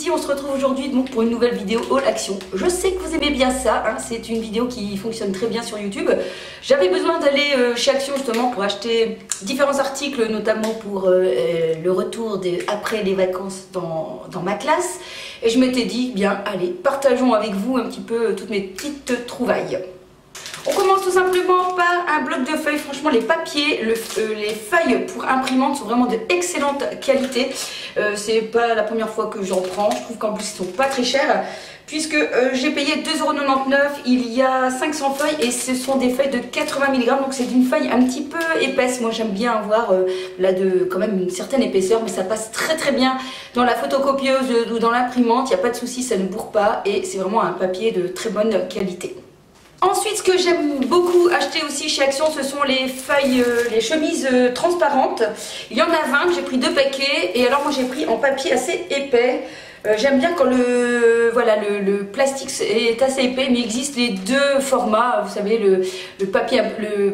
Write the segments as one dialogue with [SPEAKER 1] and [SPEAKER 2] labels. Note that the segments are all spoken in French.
[SPEAKER 1] ici, on se retrouve aujourd'hui donc pour une nouvelle vidéo haul action. Je sais que vous aimez bien ça, hein, c'est une vidéo qui fonctionne très bien sur YouTube. J'avais besoin d'aller chez Action justement pour acheter différents articles, notamment pour le retour après les vacances dans ma classe. Et je m'étais dit, bien allez, partageons avec vous un petit peu toutes mes petites trouvailles. On commence tout simplement par un bloc de feuilles. Franchement, les papiers, les feuilles pour imprimante sont vraiment de excellente qualité. C'est pas la première fois que j'en prends. Je trouve qu'en plus, ils sont pas très chers. Puisque j'ai payé 2,99 €, il y a 500 feuilles et ce sont des feuilles de 80 mg. Donc c'est une feuille un petit peu épaisse. Moi j'aime bien avoir là quand même une certaine épaisseur, mais ça passe très très bien dans la photocopieuse ou dans l'imprimante. Il n'y a pas de souci, ça ne bourre pas et c'est vraiment un papier de très bonne qualité. Ensuite, ce que j'aime beaucoup acheter aussi chez Action, ce sont les feuilles, les chemises transparentes. Il y en a 20, j'ai pris 2 paquets et alors moi j'ai pris en papier assez épais. J'aime bien quand le plastique est assez épais, mais il existe les deux formats, vous savez, le papier,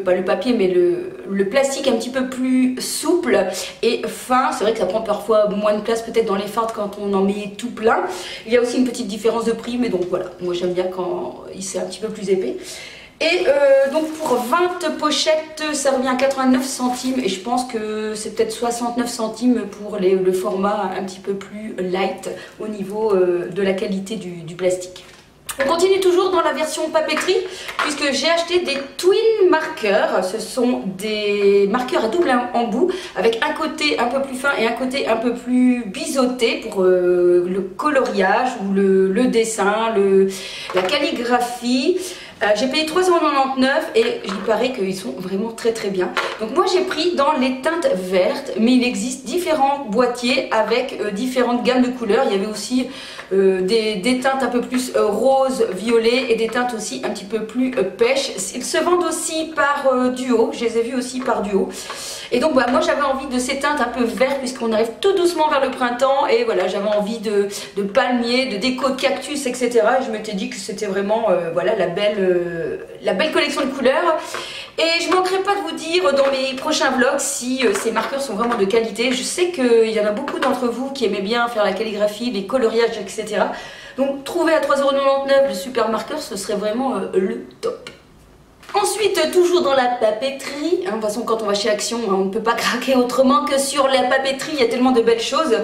[SPEAKER 1] pas le papier, mais le plastique un petit peu plus souple et fin. C'est vrai que ça prend parfois moins de place peut-être dans les feintes quand on en met tout plein. Il y a aussi une petite différence de prix, mais donc voilà, moi j'aime bien quand c'est un petit peu plus épais. Et donc pour 20 pochettes, ça revient à 89 centimes et je pense que c'est peut-être 69 centimes pour le format un petit peu plus light au niveau de la qualité du plastique. On continue toujours dans la version papeterie puisque j'ai acheté des twin marqueurs. Ce sont des marqueurs à double embout avec un côté un peu plus fin et un côté un peu plus biseauté pour le coloriage ou le dessin, la calligraphie. J'ai payé 3,99 € et il paraît qu'ils sont vraiment très très bien. Donc moi j'ai pris dans les teintes vertes, mais il existe différents boîtiers avec différentes gammes de couleurs. Il y avait aussi des teintes un peu plus rose, violet et des teintes aussi un petit peu plus pêche. Ils se vendent aussi par duo, je les ai vus aussi par duo. Et donc bah, moi j'avais envie de ces teintes un peu vertes puisqu'on arrive tout doucement vers le printemps et voilà, j'avais envie de palmiers, de déco de cactus, etc. Et je m'étais dit que c'était vraiment voilà, la belle collection de couleurs. Et je ne manquerai pas de vous dire dans mes prochains vlogs si ces marqueurs sont vraiment de qualité. Je sais qu'il y en a beaucoup d'entre vous qui aimaient bien faire la calligraphie, les coloriages, etc. Donc trouver à 3,99 € le super marqueur, ce serait vraiment le top. Ensuite, toujours dans la papeterie, hein, de toute façon quand on va chez Action, hein, on ne peut pas craquer autrement que sur la papeterie, il y a tellement de belles choses.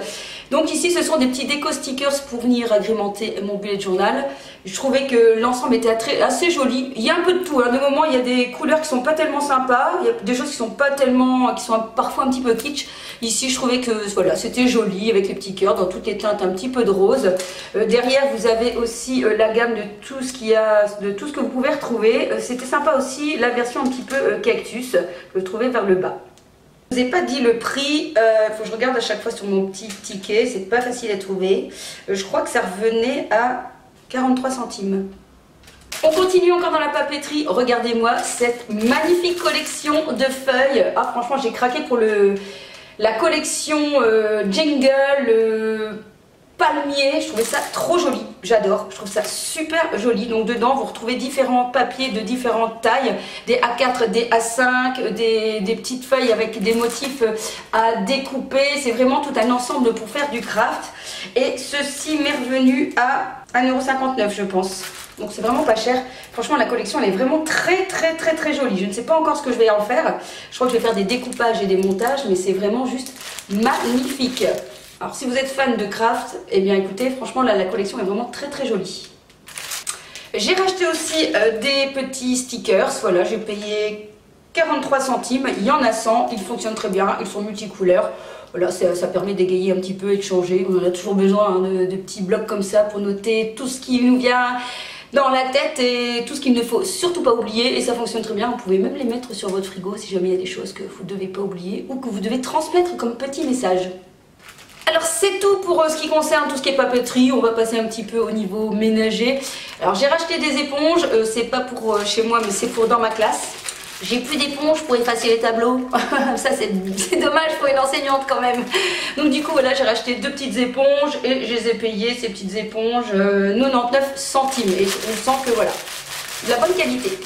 [SPEAKER 1] Donc ici ce sont des petits déco stickers pour venir agrémenter mon bullet journal. Je trouvais que l'ensemble était assez joli. Il y a un peu de tout, hein. De moment il y a des couleurs qui sont pas tellement sympas, il y a des choses qui sont pas tellement, qui sont parfois un petit peu kitsch. Ici je trouvais que voilà, c'était joli avec les petits cœurs dans toutes les teintes un petit peu de rose. Derrière vous avez aussi la gamme de tout ce qu'il y a, de tout ce que vous pouvez retrouver. C'était sympa aussi la version un petit peu cactus que vous trouvez vers le bas. Je ne vous ai pas dit le prix, faut que je regarde à chaque fois sur mon petit ticket, c'est pas facile à trouver. Je crois que ça revenait à 43 centimes. On continue encore dans la papeterie, regardez-moi cette magnifique collection de feuilles. Ah franchement j'ai craqué pour la collection Jingle, palmier, je trouvais ça trop joli, j'adore, je trouve ça super joli. Donc dedans vous retrouvez différents papiers de différentes tailles, des A4, des A5, des petites feuilles avec des motifs à découper. C'est vraiment tout un ensemble pour faire du craft et ceci m'est revenu à 1,59 € je pense. Donc c'est vraiment pas cher. Franchement la collection elle est vraiment très très très très jolie. Je ne sais pas encore ce que je vais en faire. Je crois que je vais faire des découpages et des montages, mais c'est vraiment juste magnifique. Alors si vous êtes fan de craft, eh bien écoutez, franchement là la collection est vraiment très très jolie. J'ai racheté aussi des petits stickers, voilà, j'ai payé 43 centimes, il y en a 100, ils fonctionnent très bien, ils sont multicouleurs. Voilà, ça permet d'égayer un petit peu et de changer. On en a toujours besoin hein, de petits blocs comme ça pour noter tout ce qui nous vient dans la tête et tout ce qu'il ne faut surtout pas oublier. Et ça fonctionne très bien, vous pouvez même les mettre sur votre frigo si jamais il y a des choses que vous ne devez pas oublier ou que vous devez transmettre comme petit message. Alors c'est tout pour ce qui concerne tout ce qui est papeterie. On va passer un petit peu au niveau ménager. Alors j'ai racheté des éponges, c'est pas pour chez moi mais c'est pour dans ma classe. J'ai plus d'éponges pour effacer les tableaux. Ça c'est dommage pour une enseignante quand même. Donc du coup voilà, j'ai racheté 2 petites éponges et je les ai payées ces petites éponges 99 centimes. Et on sent que voilà, de la bonne qualité.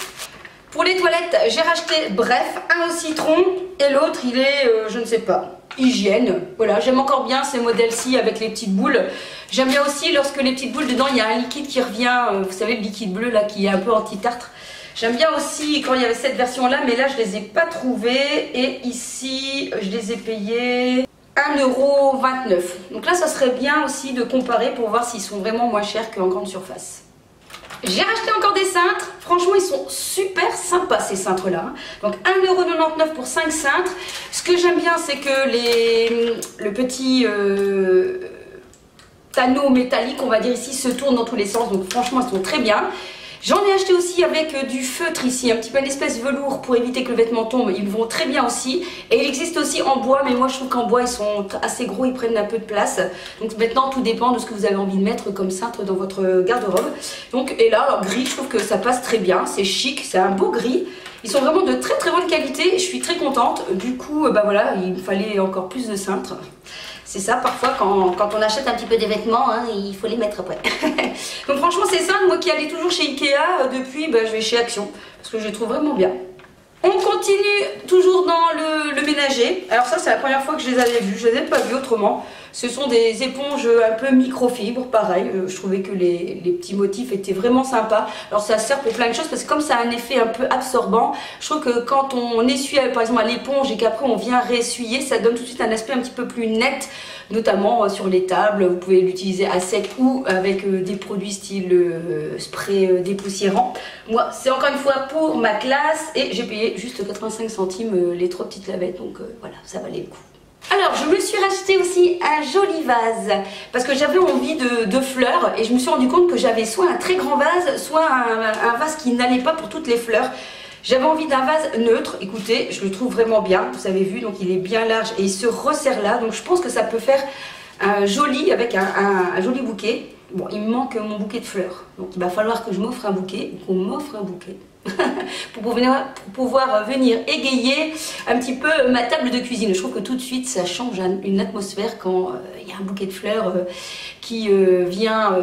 [SPEAKER 1] Pour les toilettes, j'ai racheté bref, un au citron et l'autre il est je ne sais pas. hygiène. Voilà, j'aime encore bien ces modèles-ci avec les petites boules. J'aime bien aussi lorsque les petites boules dedans, il y a un liquide qui revient, vous savez, le liquide bleu là qui est un peu anti-tartre. J'aime bien aussi quand il y avait cette version-là, mais là je les ai pas trouvées. Et ici, je les ai payés 1,29 €. Donc là, ça serait bien aussi de comparer pour voir s'ils sont vraiment moins chers qu'en grande surface. J'ai racheté encore des cintres. Franchement, ils sont super sympas ces cintres-là. Donc 1,99 € pour 5 cintres. Ce que j'aime bien, c'est que le petit anneau métallique, on va dire ici, se tourne dans tous les sens. Donc franchement, ils sont très bien. J'en ai acheté aussi avec du feutre ici, un petit peu une espèce de velours pour éviter que le vêtement tombe. Ils vont très bien aussi. Et il existe aussi en bois, mais moi je trouve qu'en bois ils sont assez gros, ils prennent un peu de place. Donc maintenant tout dépend de ce que vous avez envie de mettre comme cintre dans votre garde-robe. Donc et là, alors, gris, je trouve que ça passe très bien, c'est chic, c'est un beau gris. Ils sont vraiment de très très bonne qualité, je suis très contente. Du coup, bah voilà, il me fallait encore plus de cintres. C'est ça, parfois, quand on achète un petit peu des vêtements, hein, il faut les mettre après. Donc franchement, c'est ça. Moi qui allais toujours chez Ikea, depuis, je vais chez Action. Parce que je les trouve vraiment bien. On continue toujours dans le ménager. Alors ça, c'est la première fois que je les avais vus. Je les avais pas vus autrement. Ce sont des éponges un peu microfibre, pareil. Je trouvais que les petits motifs étaient vraiment sympas. Alors ça sert pour plein de choses parce que comme ça a un effet un peu absorbant, je trouve que quand on essuie par exemple à l'éponge et qu'après on vient réessuyer, ça donne tout de suite un aspect un petit peu plus net, notamment sur les tables. Vous pouvez l'utiliser à sec ou avec des produits style spray dépoussiérant. Moi, c'est encore une fois pour ma classe et j'ai payé juste 85 centimes les 3 petites lavettes. Donc voilà, ça valait le coup. Alors, je me suis racheté aussi un joli vase parce que j'avais envie de fleurs et je me suis rendu compte que j'avais soit un très grand vase, soit un vase qui n'allait pas pour toutes les fleurs. J'avais envie d'un vase neutre, écoutez, je le trouve vraiment bien, vous avez vu, donc il est bien large et il se resserre là, donc je pense que ça peut faire un joli, avec un joli bouquet. Bon, il me manque mon bouquet de fleurs, donc il va falloir que je m'offre un bouquet, qu'on m'offre un bouquet. pour pouvoir venir égayer un petit peu ma table de cuisine. Je trouve que tout de suite ça change une atmosphère quand il y a un bouquet de fleurs qui vient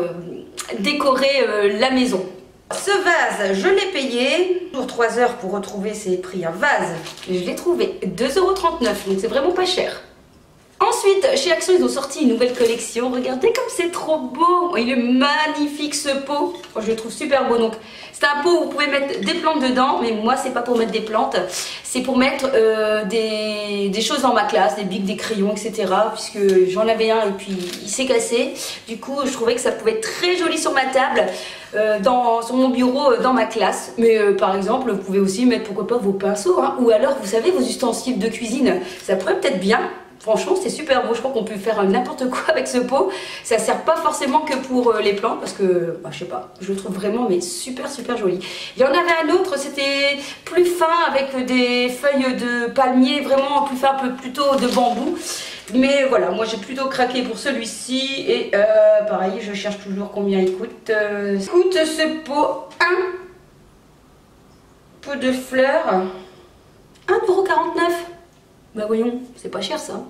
[SPEAKER 1] décorer la maison. Ce vase, je l'ai payé pour 3 heures pour retrouver ses prix. Un vase, je l'ai trouvé 2,39 €, donc c'est vraiment pas cher. Ensuite, chez Action, ils ont sorti une nouvelle collection. Regardez comme c'est trop beau. Il est magnifique ce pot. Je le trouve super beau. Donc, c'est un pot où vous pouvez mettre des plantes dedans. Mais moi, c'est pas pour mettre des plantes. C'est pour mettre des choses dans ma classe, des bics, des crayons, etc. Puisque j'en avais un et puis il s'est cassé. Du coup, je trouvais que ça pouvait être très joli sur ma table, sur mon bureau, dans ma classe. Mais par exemple, vous pouvez aussi mettre, pourquoi pas, vos pinceaux. Hein, ou alors, vous savez, vos ustensiles de cuisine. Ça pourrait peut-être bien. Franchement, c'est super beau. Je crois qu'on peut faire n'importe quoi avec ce pot. Ça sert pas forcément que pour les plantes parce que, je sais pas, je le trouve vraiment mais super super joli. Il y en avait un autre, c'était plus fin avec des feuilles de palmier, vraiment plus fin, un peu plutôt de bambou. Mais voilà, moi j'ai plutôt craqué pour celui-ci et pareil, je cherche toujours combien il coûte. Coûte ce pot pot de fleurs 1,49 €. Bah voyons, c'est pas cher ça.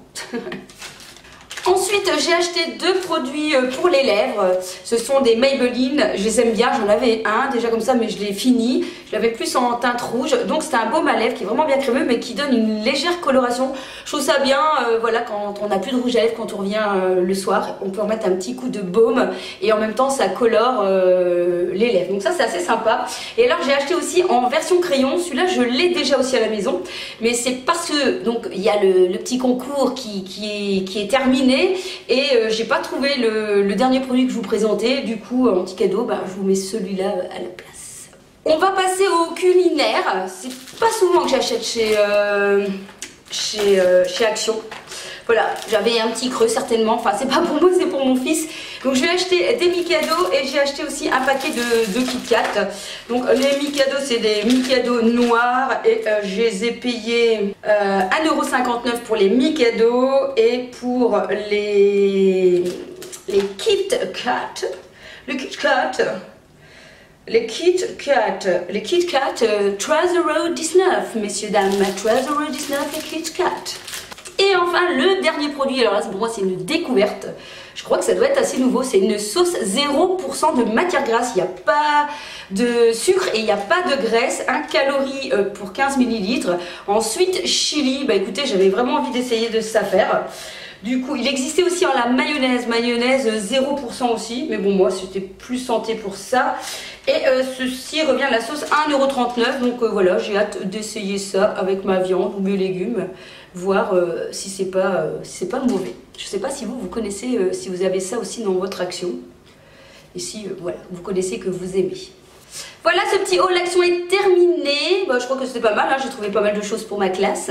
[SPEAKER 1] Ensuite, j'ai acheté 2 produits pour les lèvres. Ce sont des Maybelline. Je les aime bien. J'en avais un déjà comme ça, mais je l'ai fini. Je l'avais plus en teinte rouge. Donc, c'est un baume à lèvres qui est vraiment bien crémeux, mais qui donne une légère coloration. Je trouve ça bien. Voilà, quand on n'a plus de rouge à lèvres, quand on revient le soir, on peut remettre un petit coup de baume. Et en même temps, ça colore les lèvres. Donc, ça, c'est assez sympa. Et alors, j'ai acheté aussi en version crayon. Celui-là, je l'ai déjà aussi à la maison. Mais c'est parce que, donc, il y a le petit concours qui est terminé. Et j'ai pas trouvé le dernier produit que je vous présentais. Du coup, en petit cadeau, je vous mets celui-là à la place. On va passer au culinaire. C'est pas souvent que j'achète chez Action. Voilà, j'avais un petit creux certainement. Enfin, c'est pas pour moi, c'est pour mon fils. Donc, je vais acheter des Mikado et j'ai acheté aussi un paquet de Kit Kat. Donc, les Mikado, c'est des Mikado noirs et je les ai payés 1,59 € pour les Mikado et pour les Kit Kat. Le Kit Kat. Les Kit Kat 13,19 €, messieurs, dames. 13,19 € les Kit Kat. Et Et enfin le dernier produit, alors là pour moi c'est une découverte, je crois que ça doit être assez nouveau, c'est une sauce 0% de matière grasse, il n'y a pas de sucre et il n'y a pas de graisse, 1 calorie pour 15 ml. Ensuite chili, bah écoutez j'avais vraiment envie d'essayer de ça faire. Du coup, il existait aussi en la mayonnaise 0% aussi, mais bon moi c'était plus santé pour ça. Et ceci revient à la sauce 1,39 €, donc voilà, j'ai hâte d'essayer ça avec ma viande ou mes légumes, voir si c'est pas mauvais. Je sais pas si vous connaissez, si vous avez ça aussi dans votre action, et si voilà, vous connaissez, que vous aimez. Voilà, ce petit haul action est terminé. Bah, je crois que c'était pas mal, hein. J'ai trouvé pas mal de choses pour ma classe.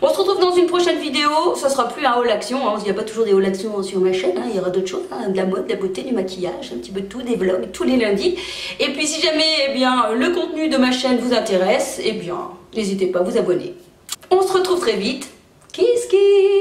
[SPEAKER 1] On se retrouve dans une prochaine vidéo. Ça sera plus un haul action, hein. Il n'y a pas toujours des haul action sur ma chaîne, hein. Il y aura d'autres choses, hein. De la mode, de la beauté, du maquillage, un petit peu de tout, des vlogs tous les lundis. Et puis si jamais eh bien, le contenu de ma chaîne vous intéresse, eh bien n'hésitez pas à vous abonner. On se retrouve très vite. Kiss kiss.